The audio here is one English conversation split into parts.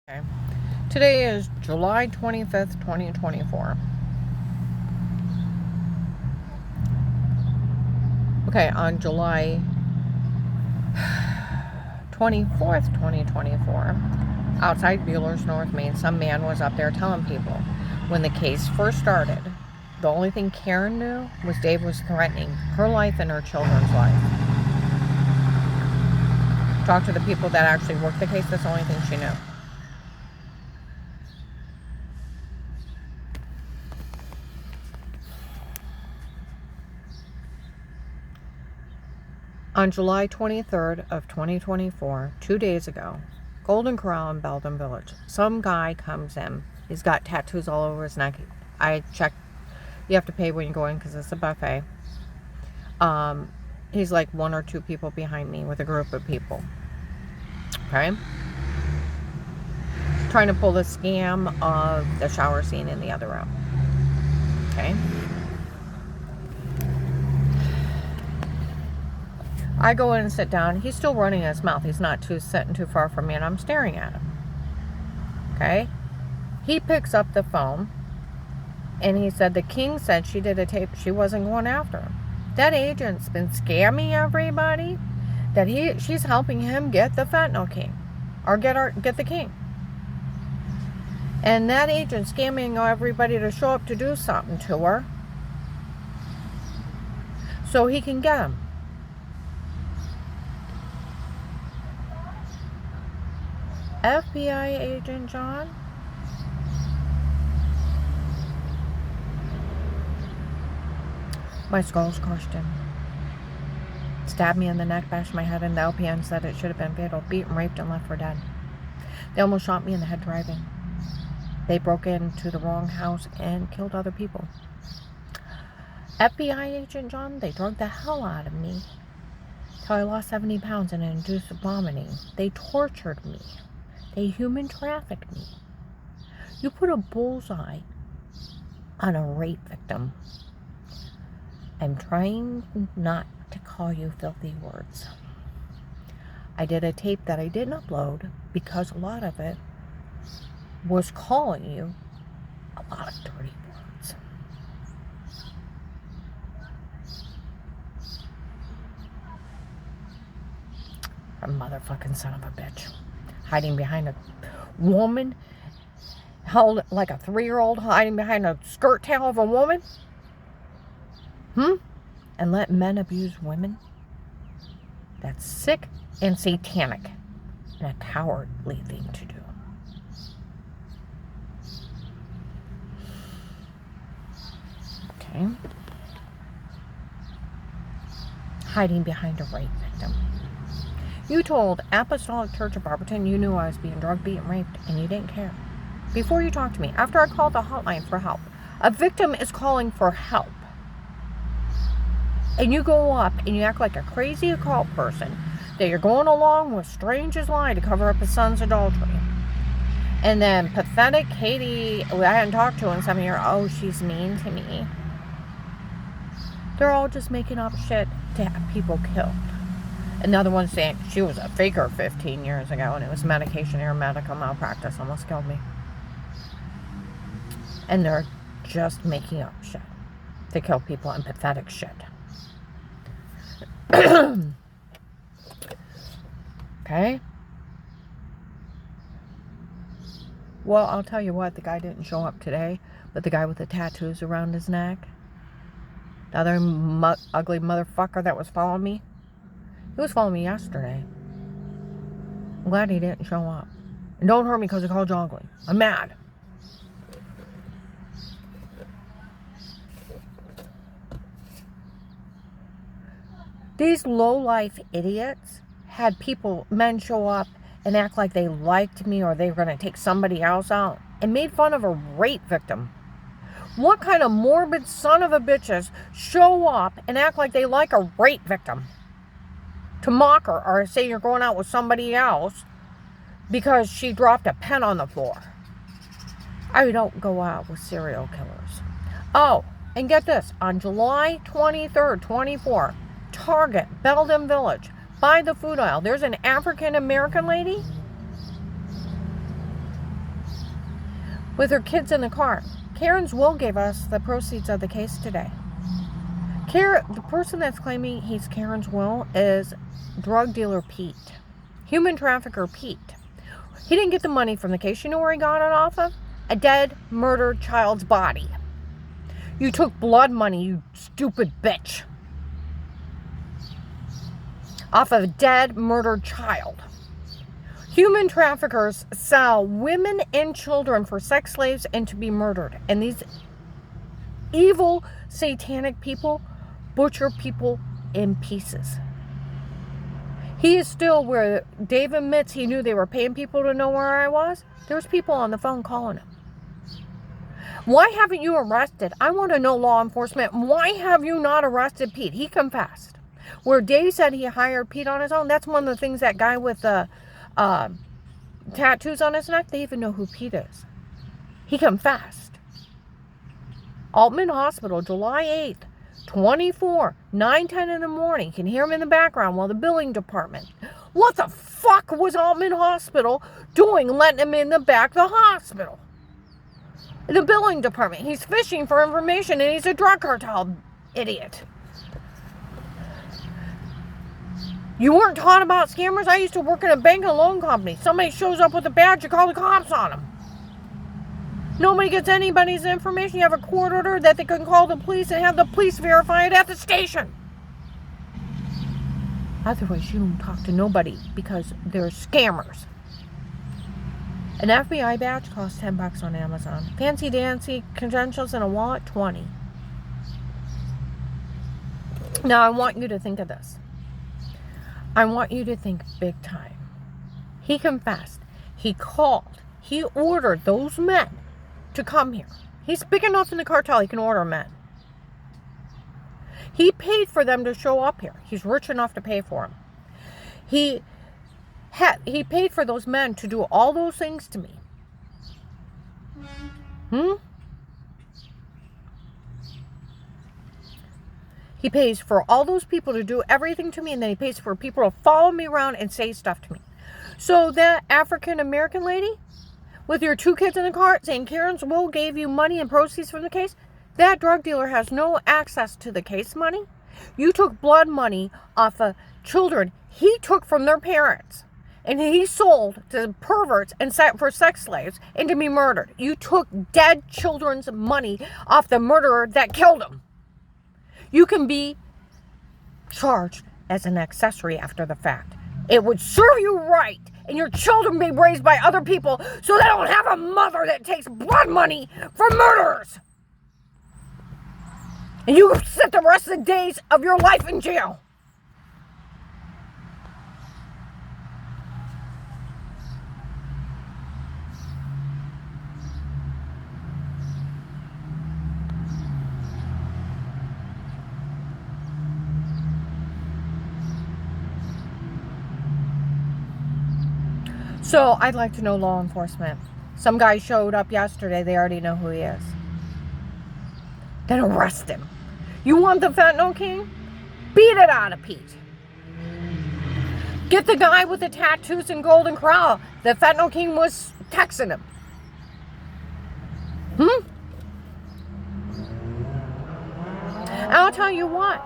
Okay. Today is July 25th, 2024. Okay, on July 24th, 2024, outside Bueller's North Main, some man was up there telling people when the case first started, the only thing Karen knew was Dave was threatening her life and her children's life. Talk to the people that actually worked the case, that's the only thing she knew. On July 23rd of 2024, 2 days ago, Golden Corral in Belden Village, some guy comes in. He's got tattoos all over his neck. I checked. You have to pay when you go in because it's a buffet. He's like one or two people behind me with a group of people. Okay? Trying to pull the scam of the shower scene in the other room. Okay? I go in and sit down. He's still running his mouth. He's not sitting too far from me, and I'm staring at him. Okay? He picks up the phone, and he said the king said she did a tape. She wasn't going after him. That agent's been scamming everybody. That she's helping him get the fentanyl king, or get the king. And that agent's scamming everybody to show up to do something to her, so he can get him. FBI agent John? My skull's crushed in. Stabbed me in the neck, bashed my head in. The LPN said it should have been fatal. Beaten, raped, and left for dead. They almost shot me in the head driving. They broke into the wrong house and killed other people. FBI agent John, they drugged the hell out of me till I lost 70 pounds and induced vomiting. They tortured me. They human trafficked me. You put a bullseye on a rape victim. I'm trying not to call you filthy words. I did a tape that I didn't upload because a lot of it was calling you a lot of dirty words. A motherfucking son of a bitch. Hiding behind a woman, held like a 3-year-old hiding behind a skirt tail of a woman? And let men abuse women? That's sick and satanic and a cowardly thing to do. Okay? Hiding behind a rape victim. You told Apostolic Church of Barberton you knew I was being drugged, beaten, raped, and you didn't care. Before you talked to me, after I called the hotline for help, a victim is calling for help. And you go up and you act like a crazy occult person that you're going along with strangers' lie to cover up his son's adultery. And then pathetic Katie, who I hadn't talked to in 7 years, oh, she's mean to me. They're all just making up shit to have people killed. Another one saying she was a faker 15 years ago and it was medication or medical malpractice almost killed me. And they're just making up shit to kill people and pathetic shit. Okay? Well, I'll tell you what, the guy didn't show up today, but the guy with the tattoos around his neck, the other ugly motherfucker that was following me, he was following me yesterday. I'm glad he didn't show up. And don't hurt me because I called you ugly. I'm mad. These low-life idiots had men show up and act like they liked me or they were going to take somebody else out and made fun of a rape victim. What kind of morbid son of a bitches show up and act like they like a rape victim? To mock her or say you're going out with somebody else because she dropped a pen on the floor. I don't go out with serial killers. Oh, and get this. On July 23rd, 24, Target, Belden Village, by the food aisle, there's an African American lady with her kids in the car. Karen's will gave us the proceeds of the case today. The person that's claiming he's Karen's will is drug dealer Pete. Human trafficker Pete. He didn't get the money from the case. You know where he got it off of? A dead, murdered child's body. You took blood money, you stupid bitch. Off of a dead, murdered child. Human traffickers sell women and children for sex slaves and to be murdered. And these evil, satanic people butcher people in pieces. He is still where Dave admits he knew they were paying people to know where I was. There's people on the phone calling him. Why haven't you arrested? I want to know, law enforcement. Why have you not arrested Pete? He confessed. Where Dave said he hired Pete on his own, that's one of the things that guy with the tattoos on his neck, they even know who Pete is. He confessed. Altman Hospital, July 8th, 24, 9:10 in the morning. You can hear him in the background while the billing department. What the fuck was Altman Hospital doing letting him in the back of the hospital? The billing department. He's fishing for information and he's a drug cartel idiot. You weren't taught about scammers? I used to work in a bank and loan company. Somebody shows up with a badge, you call the cops on them. Nobody gets anybody's information. You have a court order that they can call the police and have the police verify it at the station. Otherwise, you don't talk to nobody because they're scammers. An FBI badge costs $10 on Amazon. Fancy dancy credentials and a wallet, $20. Now, I want you to think of this. I want you to think big time. He confessed. He called. He ordered those men to come here. He's big enough in the cartel, he can order men. He paid for them to show up here. He's rich enough to pay for them. He paid for those men to do all those things to me. He pays for all those people to do everything to me, and then he pays for people to follow me around and say stuff to me. So that African-American lady with your 2 kids in the car saying Karen's will gave you money and proceeds from the case, that drug dealer has no access to the case money. You took blood money off of children he took from their parents, and he sold to perverts and set for sex slaves and to be murdered. You took dead children's money off the murderer that killed them. You can be charged as an accessory after the fact. It would serve you right, and your children be raised by other people so they don't have a mother that takes blood money from murderers. And you sit the rest of the days of your life in jail. So, I'd like to know, law enforcement. Some guy showed up yesterday. They already know who he is. Then arrest him. You want the fentanyl king? Beat it out of Pete. Get the guy with the tattoos and golden corral. The fentanyl king was texting him. I'll tell you what.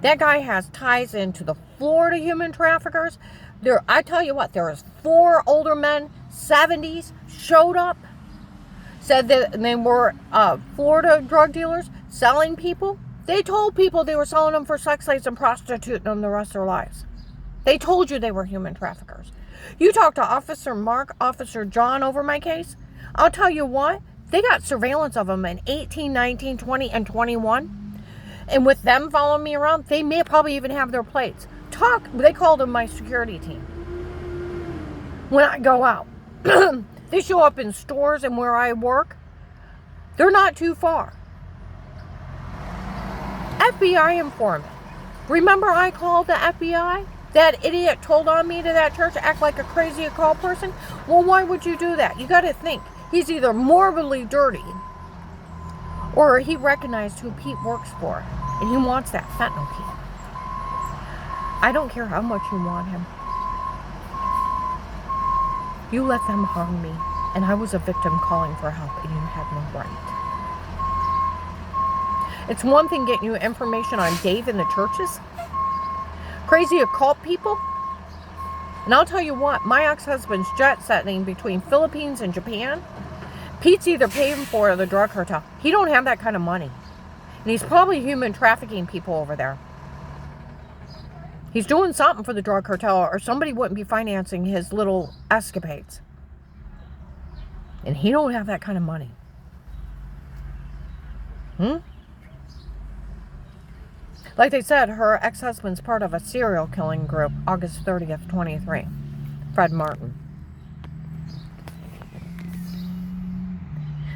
That guy has ties into the Florida human traffickers. I tell you what, there was 4 older men, 70s, showed up, said that they were Florida drug dealers selling people. They told people they were selling them for sex slaves and prostituting them the rest of their lives. They told you they were human traffickers. You talk to Officer Mark, Officer John over my case, I'll tell you what, they got surveillance of them in 18, 19, 20, and 21. And with them following me around, they may probably even have their plates. They call them my security team. When I go out, they show up in stores and where I work. They're not too far. FBI informant. Remember I called the FBI? That idiot told on me to that church to act like a crazy occult person? Well, why would you do that? You got to think. He's either morbidly dirty or he recognized who Pete works for and he wants that fentanyl Pete. I don't care how much you want him. You let them harm me. And I was a victim calling for help, and you had no right. It's one thing getting you information on Dave and the churches. Crazy occult people. And I'll tell you what, my ex-husband's jet setting between Philippines and Japan, Pete's either paying for the drug cartel. He don't have that kind of money. And he's probably human trafficking people over there. He's doing something for the drug cartel, or somebody wouldn't be financing his little escapades. And he don't have that kind of money. Like they said, her ex-husband's part of a serial killing group, August 30th, 23. Fred Martin.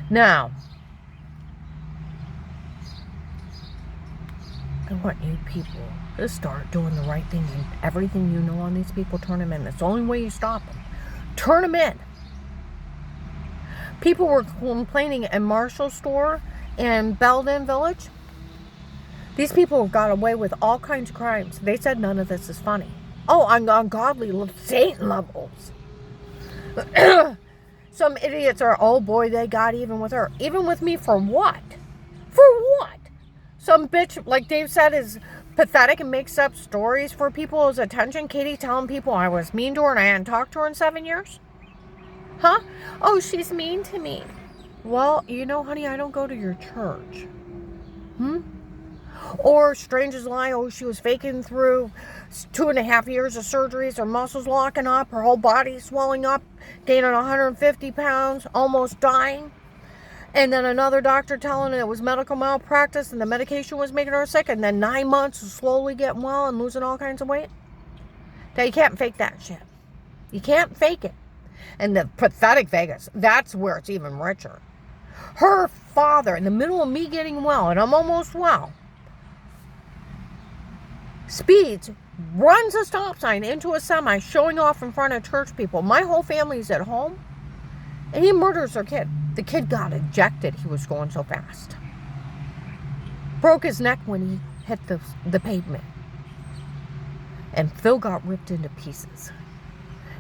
Now, I want you people to start doing the right thing, and everything you know on these people, turn them in. That's the only way you stop them. Turn them in. People were complaining in Marshall store in Belden Village. These people got away with all kinds of crimes. They said none of this is funny. Oh, on ungodly Satan levels. Some idiots are, oh boy, they got even with her. Even with me for what? For what? Some bitch, like Dave said, is pathetic and makes up stories for people's attention. Katie telling people I was mean to her and I hadn't talked to her in 7 years? Huh? Oh, she's mean to me. Well, you know, honey, I don't go to your church. Or strangers lie, oh, she was faking through 2.5 years of surgeries, her muscles locking up, her whole body swelling up, gaining 150 pounds, almost dying. And then another doctor telling her it was medical malpractice and the medication was making her sick, and then 9 months of slowly getting well and losing all kinds of weight. Now, you can't fake that shit. You can't fake it. And the pathetic Vegas, that's where it's even richer. Her father, in the middle of me getting well, and I'm almost well, speeds, runs a stop sign into a semi, showing off in front of church people. My whole family's at home, and he murders their kid. The kid got ejected. He was going so fast. Broke his neck when he hit the pavement. And Phil got ripped into pieces.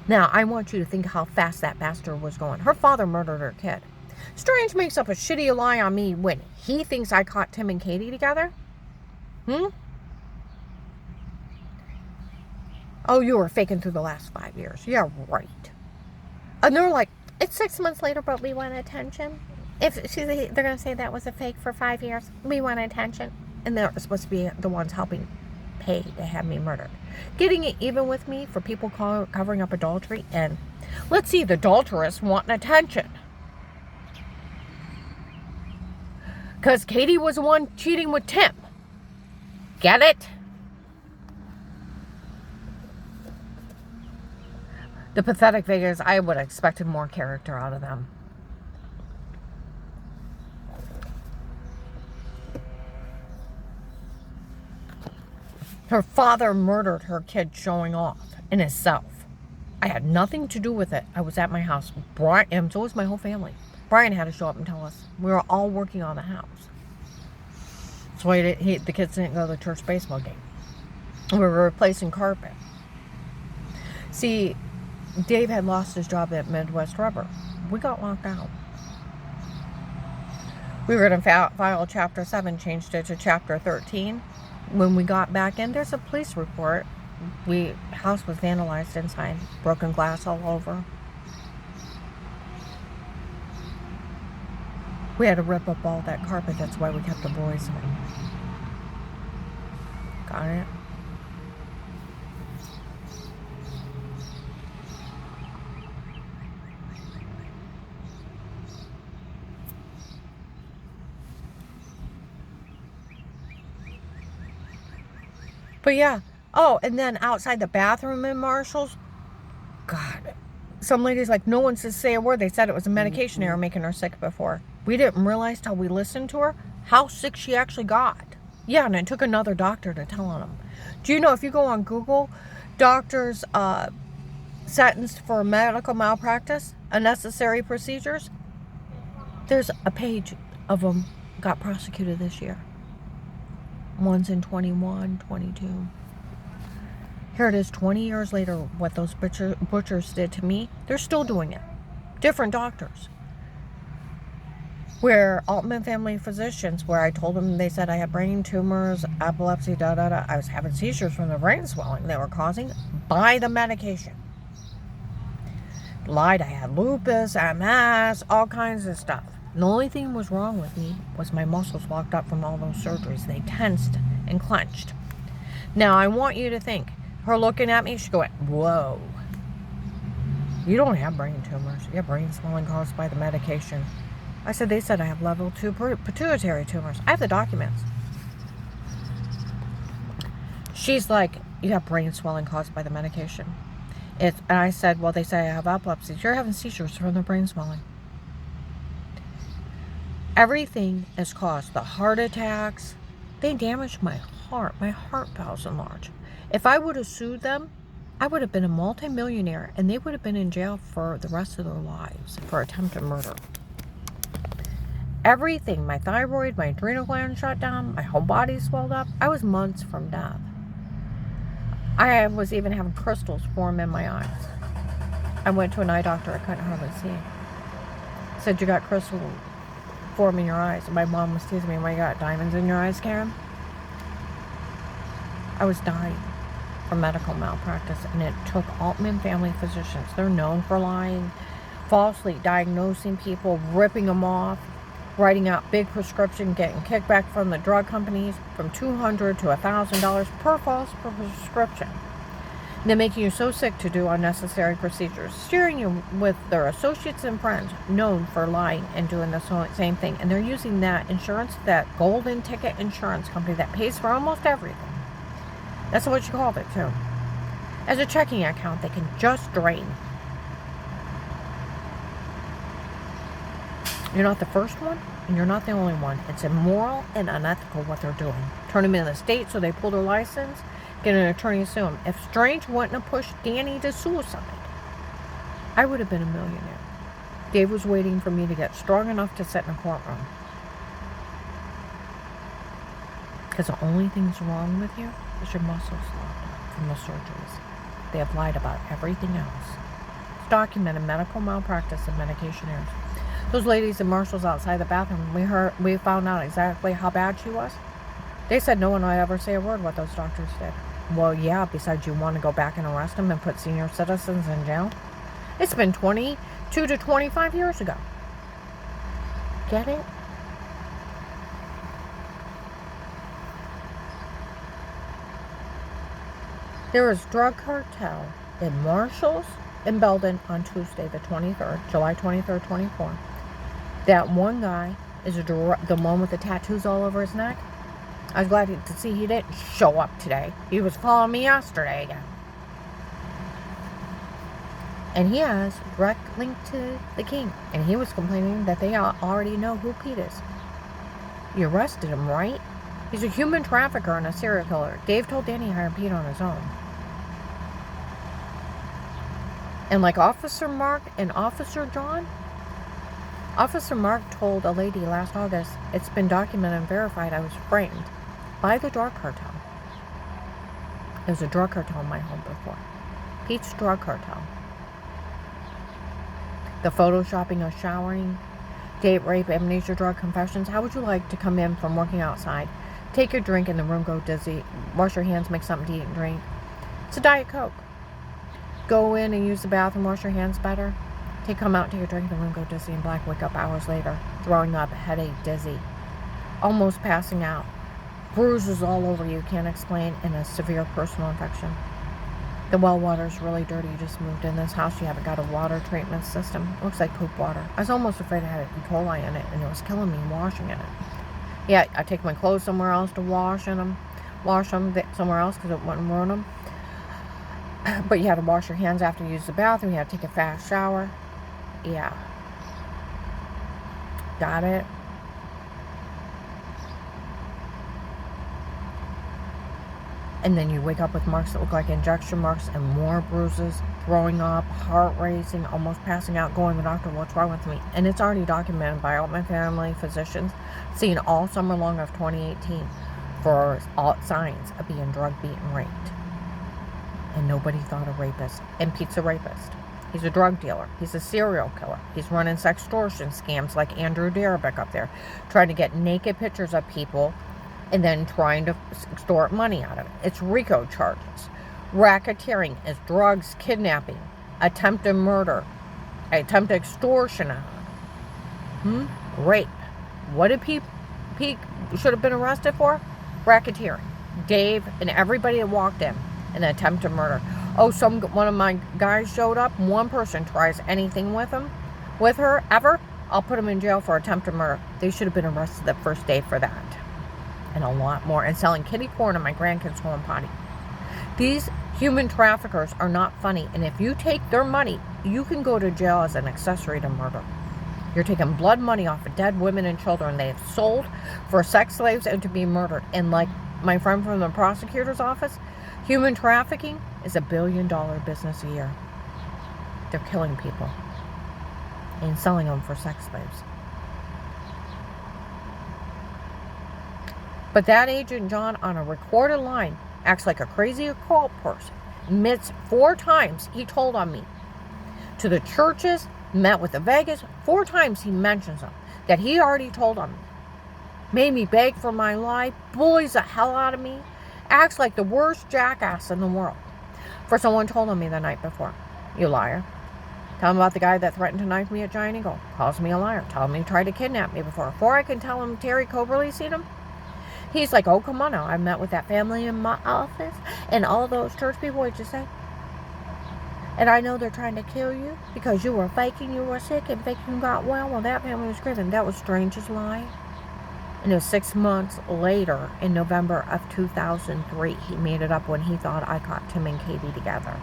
Now, I want you to think how fast that bastard was going. Her father murdered her kid. Strange makes up a shitty lie on me when he thinks I caught Tim and Katie together. Oh, you were faking through the last 5 years. Yeah, right. And they're like, it's 6 months later, but we want attention. They're going to say that was a fake for 5 years. We want attention. And they're supposed to be the ones helping pay to have me murdered. Getting it even with me for people covering up adultery. And let's see, the adulteress wanting attention. Because Katie was the one cheating with Tim. Get it? The pathetic Vegas, I would have expected more character out of them. Her father murdered her kid showing off in himself. I had nothing to do with it. I was at my house. Brian, and so was my whole family. Brian had to show up and tell us. We were all working on the house. That's why the kids didn't go to the church baseball game. We were replacing carpet. See, Dave had lost his job at Midwest Rubber. We got locked out. We were going to file Chapter 7, changed it to Chapter 13. When we got back in, there's a police report. House was vandalized inside. Broken glass all over. We had to rip up all that carpet. That's why we kept the boys home. Got it? But yeah. Oh, and then outside the bathroom in Marshall's, God, some ladies like, no one says say a word. They said it was a medication error making her sick before. We didn't realize till we listened to her how sick she actually got. Yeah, and it took another doctor to tell them. Do you know if you go on Google, doctors sentenced for medical malpractice, unnecessary procedures, there's a page of them got prosecuted this year. One's in 21, 22. Here it is 20 years later, what those butchers did to me, they're still doing it. Different doctors. Where Altman Family Physicians, where I told them, they said I had brain tumors, epilepsy, I was having seizures from the brain swelling they were causing by the medication. Lied, I had lupus, MS, all kinds of stuff. And the only thing was wrong with me was my muscles locked up from all those surgeries. They tensed and clenched. Now, I want you to think, her looking at me, she's going, whoa. You don't have brain tumors. You have brain swelling caused by the medication. I said, they said I have level 2 pituitary tumors. I have the documents. She's like, you have brain swelling caused by the medication. And I said, well, they say I have epilepsy. You're having seizures from the brain swelling. Everything is caused. The heart attacks, they damaged my heart. My heart valves enlarged. If I would have sued them, I would have been a multimillionaire, and they would have been in jail for the rest of their lives for attempted murder. Everything, my thyroid, my adrenal gland shut down, my whole body swelled up. I was months from death. I was even having crystals form in my eyes. I went to an eye doctor. I couldn't hardly see. Said, you got crystals form in your eyes. And my mom was teasing me, why you got diamonds in your eyes, Karen? I was dying from medical malpractice, and it took Altman Family Physicians. They're known for lying, falsely diagnosing people, ripping them off, writing out big prescription, getting kickback from the drug companies from $200 to $1,000 per false prescription. And they're making you so sick to do unnecessary procedures, steering you with their associates and friends known for lying and doing the same thing. And they're using that insurance, that golden ticket insurance company that pays for almost everything. That's what you called it too. As a checking account, they can just drain. You're not the first one, and you're not the only one. It's immoral and unethical what they're doing. Turn them into the state so they pull their license, get an attorney to sue them. If Strange wouldn't have pushed Danny to suicide, I would have been a millionaire. Dave was waiting for me to get strong enough to sit in a courtroom. Because the only thing's wrong with you is your muscles locked up from the surgeries. They have lied about everything else. It's documented medical malpractice and medication errors. Those ladies and marshals outside the bathroom, we found out exactly how bad she was. They said no one would ever say a word what those doctors did. Well, yeah, besides you want to go back and arrest them and put senior citizens in jail. It's been 22 to 25 years ago. Get it? There was drug cartel in Marshalls and Belden on Tuesday the 23rd, July 23rd, 24. That one guy is the one with the tattoos all over his neck. I was glad to see he didn't show up today. He was following me yesterday again. And he has direct link to the king. And he was complaining that they already know who Pete is. You arrested him, right? He's a human trafficker and a serial killer. Dave told Danny he hired Pete on his own. And like Officer Mark and Officer John, Officer Mark told a lady last August, it's been documented and verified I was framed by the drug cartel. There was a drug cartel in my home before. Pete's drug cartel. The photoshopping of showering, date rape, amnesia, drug confessions. How would you like to come in from working outside, take your drink in the room, go dizzy, wash your hands, make something to eat and drink? It's a Diet Coke. Go in and use the bathroom, wash your hands better. Come out, take a drink in the room, go dizzy and black, wake up hours later, throwing up, headache, dizzy, almost passing out, bruises all over you, can't explain, and a severe personal infection. The well water's really dirty. You just moved in this house, you haven't got a water treatment system. It looks like poop water. I was almost afraid I had E. coli in it, and it was killing me washing in it. Yeah, I take my clothes somewhere else to wash them somewhere else because it wouldn't ruin them. But you had to wash your hands after you use the bathroom. You had to take a fast shower. Yeah. Got it? And then you wake up with marks that look like injection marks and more bruises, throwing up, heart racing, almost passing out, going to the doctor, what's wrong with me? And it's already documented by Altman Family Physicians, seen all summer long of 2018 for all signs of being drug beat and raped. And nobody thought a rapist. And Pete's a rapist. He's a drug dealer. He's a serial killer. He's running sextortion scams like Andrew Darabic up there, trying to get naked pictures of people and then trying to extort money out of it. It's RICO charges. Racketeering is drugs, kidnapping, attempted murder, attempted extortion, rape. What did Pete should have been arrested for? Racketeering. Dave and everybody that walked in an attempted murder. Oh, one of my guys showed up. One person tries anything with her, ever, I'll put him in jail for attempted murder. They should have been arrested the first day for that. And a lot more. And selling kitty corn in my grandkids' home potty. These human traffickers are not funny. And if you take their money, you can go to jail as an accessory to murder. You're taking blood money off of dead women and children they have sold for sex slaves and to be murdered. And like my friend from the prosecutor's office, human trafficking is $1 billion business a year. They're killing people and selling them for sex slaves. But that Agent John on a recorded line acts like a crazy occult person. Admits 4 times he told on me. To the churches, met with the Vegas, 4 times he mentions them. That he already told on me. Made me beg for my life, bullies the hell out of me, acts like the worst jackass in the world. For someone told on me the night before. You liar. Tell him about the guy that threatened to knife me at Giant Eagle. Calls me a liar. Tell him he tried to kidnap me before I can tell him Terry Coberly seen him. He's like, oh, come on now. I met with that family in my office and all those church people, what'd you say? And I know they're trying to kill you because you were faking you were sick and faking you got well. Well, that family was screaming. That was Strange's lie. And it was 6 months later, in November of 2003, he made it up when he thought I caught Tim and Katie together.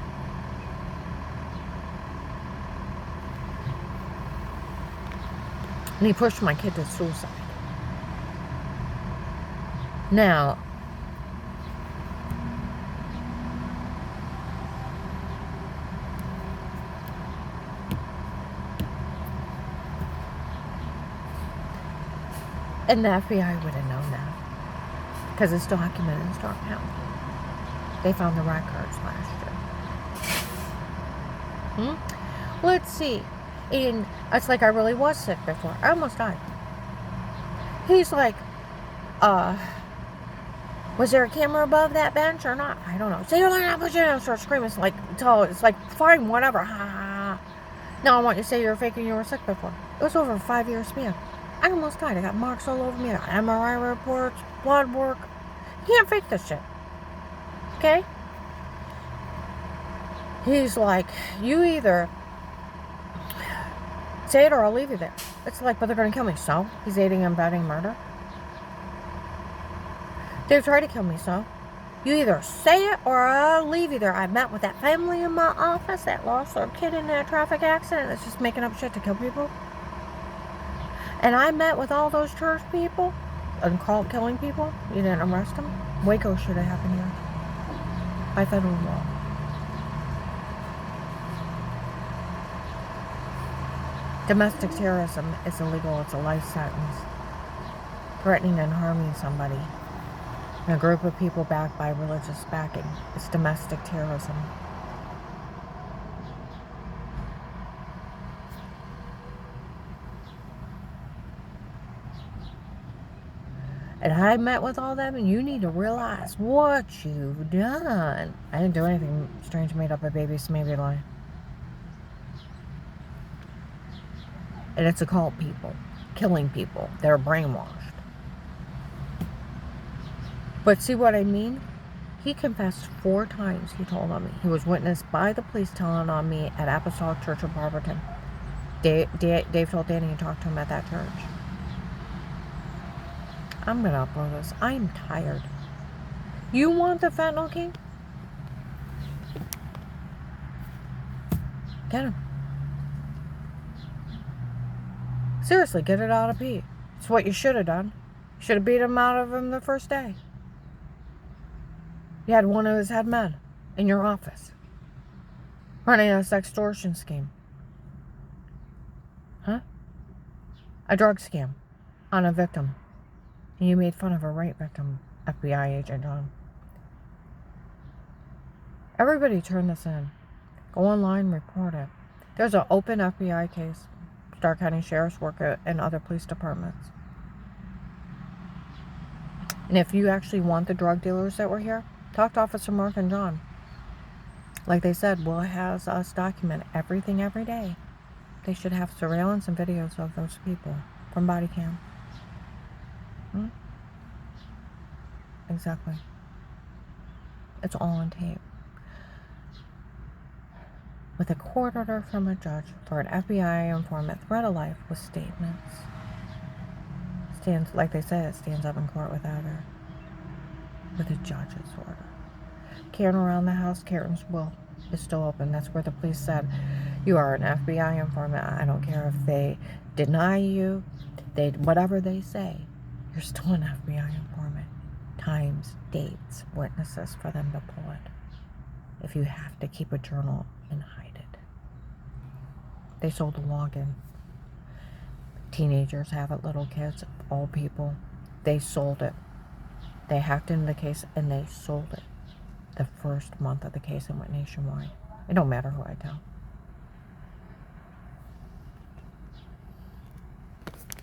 And he pushed my kid to suicide. Now, and the FBI would have known that because it's documented in Stark County. They found the records last year. Let's see. And it's like I really was sick before. I almost died. He's like, was there a camera above that bench or not? I don't know. Say you're not pushing it and start screaming. It's like fine, whatever. Ha ha ha. Now I want you to say you're faking you were sick before. It was over a 5-year span. I almost died. I got marks all over me. I got MRI reports, blood work. You can't fake this shit. Okay? He's like, you either say it or I'll leave you there. It's like, but they're going to kill me. So? He's aiding and abetting murder. They tried to kill me, so you either say it or I'll leave you there. I met with that family in my office that lost their kid in that traffic accident that's just making up shit to kill people. And I met with all those church people and called killing people. You didn't arrest them. Waco should have happened here by federal law. Domestic terrorism is illegal. It's a life sentence. Threatening and harming somebody. A group of people backed by religious backing. It's domestic terrorism. And I met with all them, and you need to realize what you've done. I didn't do anything strange, made up a baby's maybe lie. And it's occult people, killing people. They're brainwashed. But see what I mean? He confessed 4 times, he told on me. He was witnessed by the police telling on me at Apostolic Church of Barberton. Dave told Danny he talked to him at that church. I'm going to upload this. I'm tired. You want the fentanyl king? Get him. Seriously, get it out of Pete. It's what you should have done. You should have beat him out of him the first day. You had one of his head men in your office running a sextortion scheme. Huh? A drug scam on a victim. And you made fun of a rape victim, FBI agent John. Everybody turn this in. Go online, report it. There's an open FBI case. Stark County Sheriff's work and other police departments. And if you actually want the drug dealers that were here, talk to Officer Mark and John. Like they said, Will has us document everything every day. They should have surveillance and videos of those people from body cam. Exactly. It's all on tape. With a court order from a judge for an FBI informant, threat of life with statements. Stands, like they said, it stands up in court without her. With a judge's order. Karen around the house, Karen's will is still open. That's where the police said, you are an FBI informant. I don't care if they deny you, whatever they say, you're still an FBI informant. Times, dates, witnesses for them to pull it. If you have to keep a journal and hide it. They sold the login. Teenagers have it, little kids, old people. They sold it. They hacked into the case and they sold it. The first month of the case and went nationwide. It don't matter who I tell.